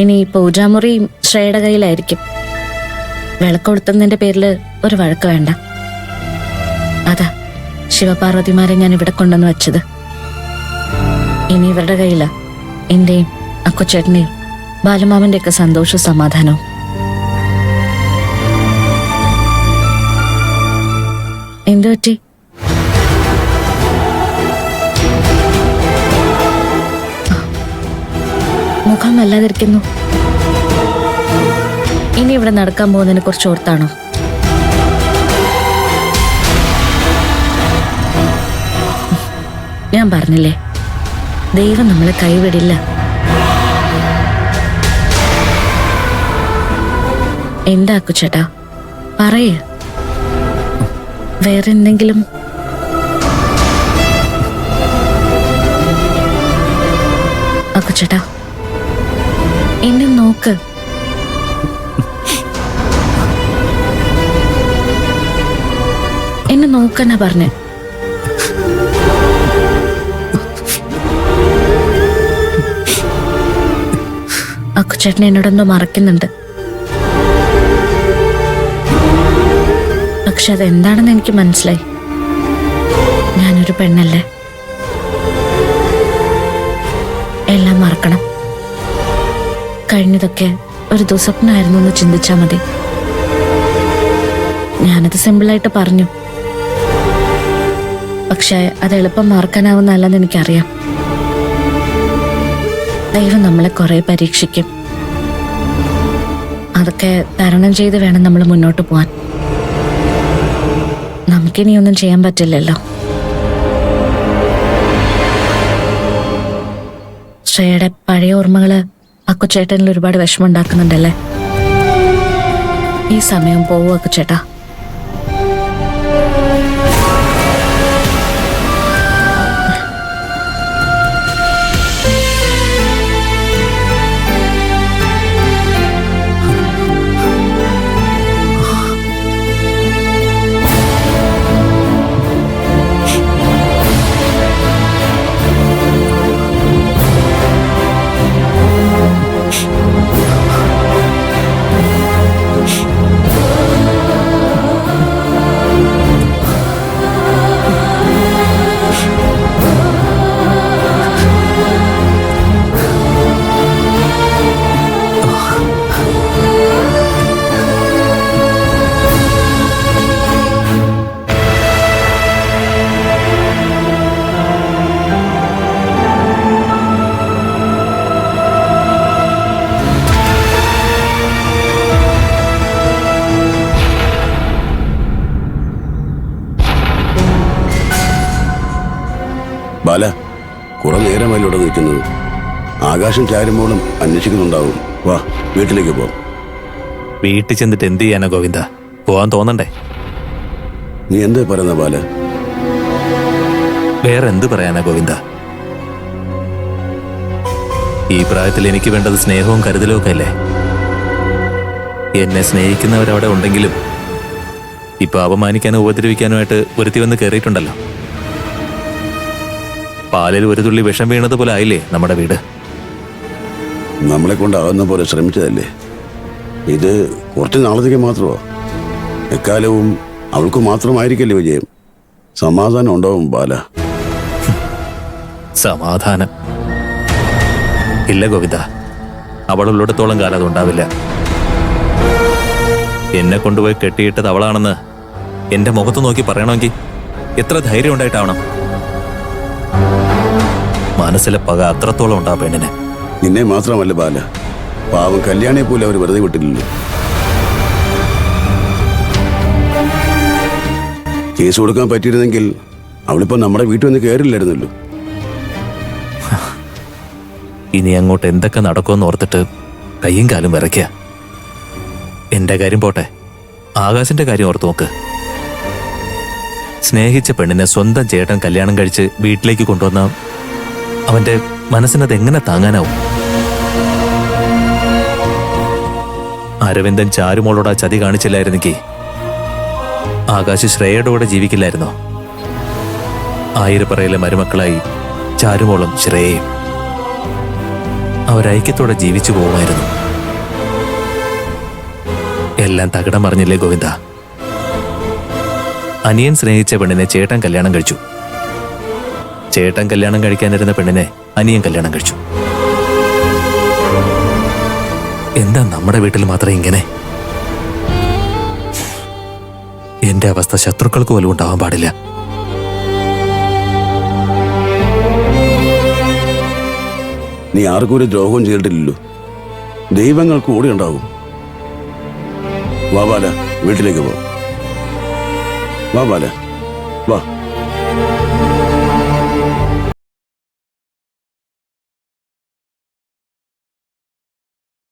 ഇനി പൂജാമുറി ശ്രേയുടെ കയ്യിലായിരിക്കും. വിളക്കൊളുത്തുന്നതിന്റെ പേരിൽ ഒരു വഴക്ക് വേണ്ട. അതാ ശിവപാർവതിമാരെ ഞാൻ ഇവിടെ കൊണ്ടുവന്ന് വെച്ചത്. ഇനി ഇവരുടെ കയ്യിലാ എന്റെയും അക്കുച്ചേട്ടന്റെയും ബാലമാമന്റെ ഒക്കെ സന്തോഷവും സമാധാനവും. എന്തു പറ്റി? മുഖം വല്ലാതിരിക്കുന്നു. ഇനി ഇവിടെ നടക്കാൻ പോകുന്നതിനെ കുറിച്ച് ഓർത്താണോ? ഞാൻ പറഞ്ഞില്ലേ, ദൈവം നമ്മളെ കൈവിടില്ല. എന്താ അക്കുച്ചേട്ടാ പറയേ, വേറെ എന്തെങ്കിലും? അക്കുച്ചേട്ടാ എന്നെ നോക്ക്. എന്നെ നോക്കാനാ പറഞ്ഞേ. അക്കുച്ചേട്ടൻ എന്നോടൊന്ന് മറക്കുന്നുണ്ട്. പക്ഷെ അതെന്താണെന്ന് എനിക്ക് മനസ്സിലായി. ഞാനൊരു പെണ്ണല്ലേ, എല്ലാം മറക്കണം. കഴിഞ്ഞതൊക്കെ ഒരു ദുസ്വപ്നമായിരുന്നു എന്ന് ചിന്തിച്ചാൽ മതി. ഞാനത് സിമ്പിളായിട്ട് പറഞ്ഞു. പക്ഷെ അത് എളുപ്പം മറക്കാനാവുന്നല്ലെന്ന് എനിക്കറിയാം. ദൈവം നമ്മളെ കുറെ പരീക്ഷിക്കും. അതൊക്കെ തരണം ചെയ്ത് വേണം നമ്മൾ മുന്നോട്ട് പോവാൻ. നമുക്കിനിയൊന്നും ചെയ്യാൻ പറ്റില്ലല്ലോ. ശ്രേയയുടെ പഴയ ഓർമ്മകള് അക്കുച്ചേട്ടനിൽ ഒരുപാട് വിഷമം ഉണ്ടാക്കുന്നുണ്ടല്ലേ? ഈ സമയം പോവൂ അക്കുച്ചേട്ടാ. ബാല, കുറെ നേരമല്ല ഇവിടെ നിൽക്കുന്നത്. ആകാശം ചാരുമ്പോഴും അന്വേഷിക്കുന്നുണ്ടാവും. വാ, വീട്ടിലേക്ക് പോ. വീട്ടിൽ ചെന്നിട്ട് എന്ത് ചെയ്യാനാ ഗോവിന്ദ? പോവാൻ തോന്നണ്ടേ? നീ എന്താ പറയുന്ന ബാല? വേറെ എന്ത് പറയാനാ ഗോവിന്ദ? ഈ പ്രായത്തിൽ എനിക്ക് വേണ്ടത് സ്നേഹവും കരുതലും ഒക്കെ അല്ലേ? എന്നെ സ്നേഹിക്കുന്നവരവിടെ ഉണ്ടെങ്കിലും ഇപ്പൊ അപമാനിക്കാനും ഉപദ്രവിക്കാനുമായിട്ട് ഒരുത്തി വന്ന് കയറിയിട്ടുണ്ടല്ലോ. പാലിൽ ഒരു തുള്ളി വിഷം വീണതുപോലെ ആയില്ലേ നമ്മുടെ വീട്? നമ്മളെ കൊണ്ടാവുന്ന പോലെ ശ്രമിച്ചതല്ലേ. ഇത് കുറച്ച് നാളത്തേക്ക് മാത്രമോ? എക്കാലവും അവൾക്ക് മാത്രമായിരിക്കല്ലേ വിജയം. സമാധാനം ഉണ്ടാവും ബാല. സമാധാനം ഇല്ല ഗോവിന്ദ. അവളുള്ളിടത്തോളം കാലം അതുണ്ടാവില്ല. എന്നെ കൊണ്ടുപോയി കെട്ടിയിട്ടത് അവളാണെന്ന് എന്റെ മുഖത്ത് നോക്കി പറയണമെങ്കിൽ എത്ര ധൈര്യം ഉണ്ടായിട്ടാവണം? മനസ്സിലെ പക അത്രത്തോളം ഉണ്ടാ പെണ്ണിന്. നിന്നെ മാത്രമല്ല ബാല, പാവം കല്യാണിയെ പോലെ അവർ വെറുതെ വിട്ടില്ലല്ലോ. കേസ് കൊടുക്കാൻ പറ്റിയിരുന്നെങ്കിൽ അവളിപ്പോ നമ്മുടെ വീട്ടിൽ വന്ന് കയറില്ലായിരുന്നല്ലോ. ഇനി അങ്ങോട്ട് എന്തൊക്കെ നടക്കുമെന്ന് ഓർത്തിട്ട് കയ്യും കാലും വിറയ്ക്കുക. എന്റെ കാര്യം പോട്ടെ, ആകാശിന്റെ കാര്യം ഓർത്ത് നോക്ക്. സ്നേഹിച്ച പെണ്ണിനെ സ്വന്തം ചേട്ടൻ കല്യാണം കഴിച്ച് വീട്ടിലേക്ക് കൊണ്ടുവന്ന അവന്റെ മനസ്സിനത് എങ്ങനെ താങ്ങാനാവും? അരവിന്ദൻ ചാരുമോളോട് ആ ചതി കാണിച്ചില്ലായിരുന്നെങ്കിൽ ആകാശ് ശ്രേയയുടെ കൂടെ ജീവിക്കില്ലായിരുന്നോ? ആയിരപ്പറയിലെ മരുമക്കളായി ചാരുമോളും ശ്രേയയും. അവരൈക്യത്തോടെ ജീവിച്ചു പോകുമായിരുന്നു. എല്ലാം തകിടം മറിഞ്ഞില്ലേ ഗോവിന്ദ? അനിയൻ സ്നേഹിച്ച പെണ്ണിനെ ചേട്ടൻ കല്യാണം കഴിച്ചു. ചേട്ടൻ കല്യാണം കഴിക്കാനിരുന്ന പെണ്ണിനെ അനിയൻ കല്യാണം കഴിച്ചു. എന്താ നമ്മുടെ വീട്ടിൽ മാത്രം ഇങ്ങനെ? എന്റെ അവസ്ഥ ശത്രുക്കൾക്ക് പോലും ഉണ്ടാവാൻ പാടില്ല. നീ ആർക്കും ഒരു ദ്രോഹവും ചെയ്തിട്ടില്ലല്ലോ. ദൈവങ്ങൾ കൂടെ ഉണ്ടാവും. വാ ബാല, വീട്ടിലേക്ക് പോ. വാ ബാല, വാ.